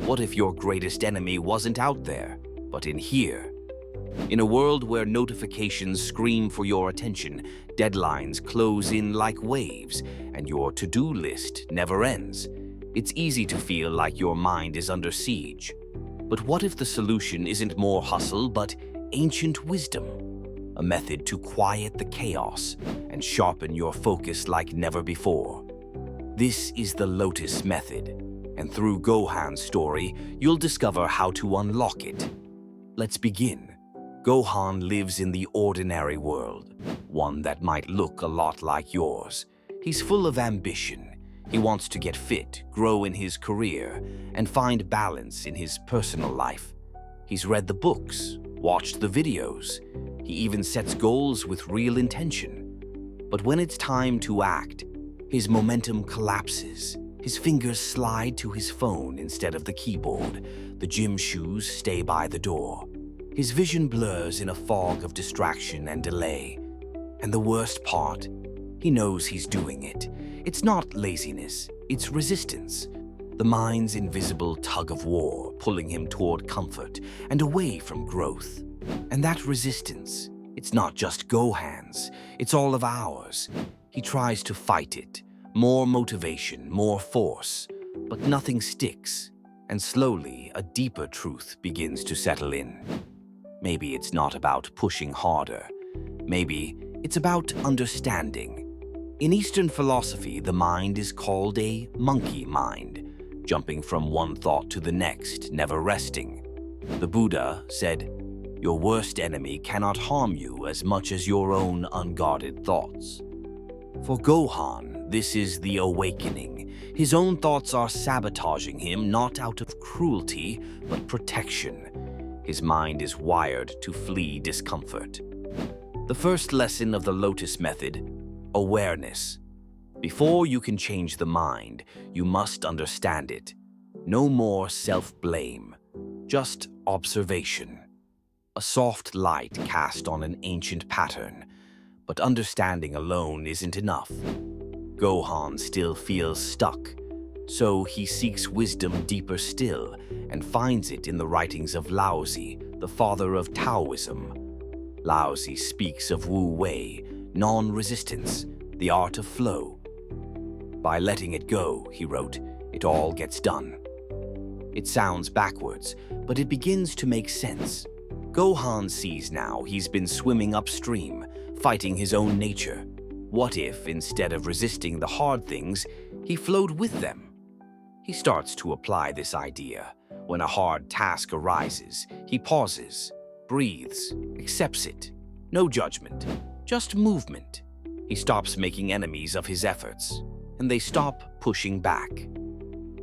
What if your greatest enemy wasn't out there, but in here? In a world where notifications scream for your attention, deadlines close in like waves, and your to-do list never ends, it's easy to feel like your mind is under siege. But what if the solution isn't more hustle, but ancient wisdom? A method to quiet the chaos and sharpen your focus like never before. This is the Lotus Method, and through Gohan's story, you'll discover how to unlock it. Let's begin. Gohan lives in the ordinary world, one that might look a lot like yours. He's full of ambition. He wants to get fit, grow in his career, and find balance in his personal life. He's read the books, watched the videos. He even sets goals with real intention. But when it's time to act, his momentum collapses. His fingers slide to his phone instead of the keyboard. The gym shoes stay by the door. His vision blurs in a fog of distraction and delay. And the worst part, he knows he's doing it. It's not laziness, it's resistance. The mind's invisible tug of war pulling him toward comfort and away from growth. And that resistance, it's not just Gohan's, it's all of ours. He tries to fight it. More motivation, more force. But nothing sticks. And slowly, a deeper truth begins to settle in. Maybe it's not about pushing harder. Maybe it's about understanding. In Eastern philosophy, the mind is called a monkey mind, jumping from one thought to the next, never resting. The Buddha said, "Your worst enemy cannot harm you as much as your own unguarded thoughts." For Gohan, this is the awakening. His own thoughts are sabotaging him, not out of cruelty, but protection. His mind is wired to flee discomfort. The first lesson of the Lotus Method: awareness. Before you can change the mind, you must understand it. No more self-blame, just observation. A soft light cast on an ancient pattern, but understanding alone isn't enough. Gohan still feels stuck, so he seeks wisdom deeper still and finds it in the writings of Laozi, the father of Taoism. Laozi speaks of Wu Wei, non-resistance, the art of flow. By letting it go, he wrote, it all gets done. It sounds backwards, but it begins to make sense. Gohan sees now he's been swimming upstream, fighting his own nature. What if, instead of resisting the hard things, he flowed with them? He starts to apply this idea. When a hard task arises, he pauses, breathes, accepts it. No judgment, just movement. He stops making enemies of his efforts, and they stop pushing back.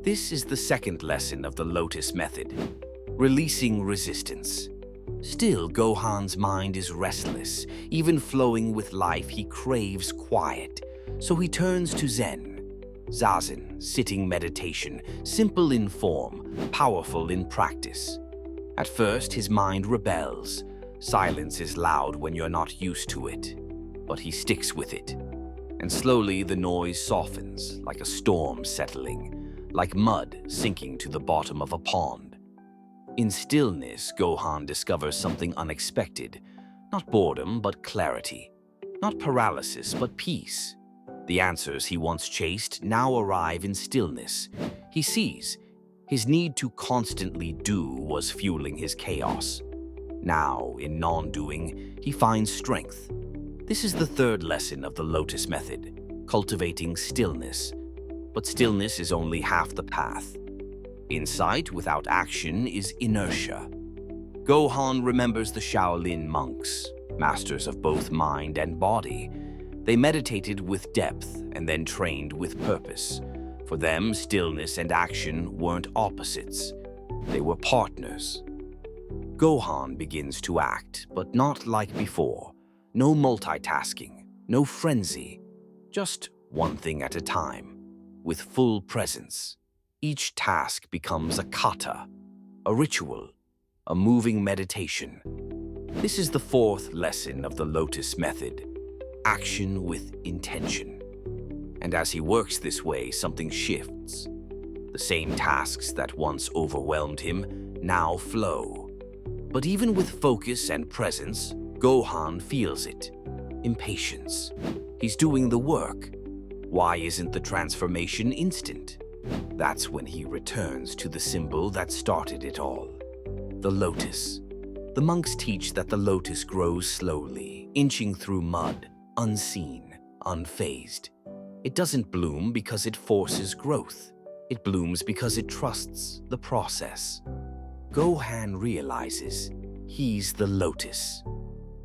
This is the second lesson of the Lotus Method: releasing resistance. Still, Gohan's mind is restless. Even flowing with life, he craves quiet. So he turns to Zen, Zazen, sitting meditation, simple in form, powerful in practice. At first, his mind rebels. Silence is loud when you're not used to it. But he sticks with it. And slowly the noise softens, like a storm settling, like mud sinking to the bottom of a pond. In stillness, Gohan discovers something unexpected. Not boredom, but clarity. Not paralysis, but peace. The answers he once chased now arrive in stillness. He sees his need to constantly do was fueling his chaos. Now, in non-doing, he finds strength. This is the third lesson of the Lotus Method: cultivating stillness. But stillness is only half the path. Insight without action is inertia. Gohan remembers the Shaolin monks, masters of both mind and body. They meditated with depth and then trained with purpose. For them, stillness and action weren't opposites. They were partners. Gohan begins to act, but not like before. No multitasking, no frenzy. Just one thing at a time, with full presence. Each task becomes a kata, a ritual, a moving meditation. This is the fourth lesson of the Lotus Method: action with intention. And as he works this way, something shifts. The same tasks that once overwhelmed him now flow. But even with focus and presence, Gohan feels it. Impatience. He's doing the work. Why isn't the transformation instant? That's when he returns to the symbol that started it all. The lotus. The monks teach that the lotus grows slowly, inching through mud, unseen, unfazed. It doesn't bloom because it forces growth. It blooms because it trusts the process. Gohan realizes he's the lotus.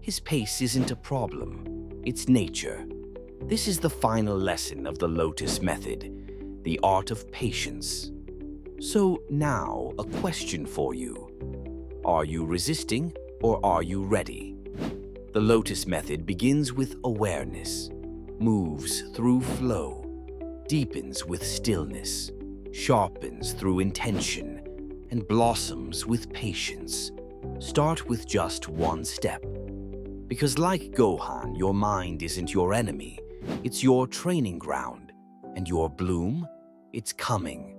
His pace isn't a problem, it's nature. This is the final lesson of the Lotus Method, the art of patience. So now, a question for you. Are you resisting or are you ready? The Lotus Method begins with awareness, moves through flow, deepens with stillness, sharpens through intention, and blossoms with patience. Start with just one step. Because like Gohan, your mind isn't your enemy, it's your training ground. And your bloom, it's coming.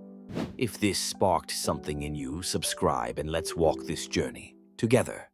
If this sparked something in you, subscribe and let's walk this journey together.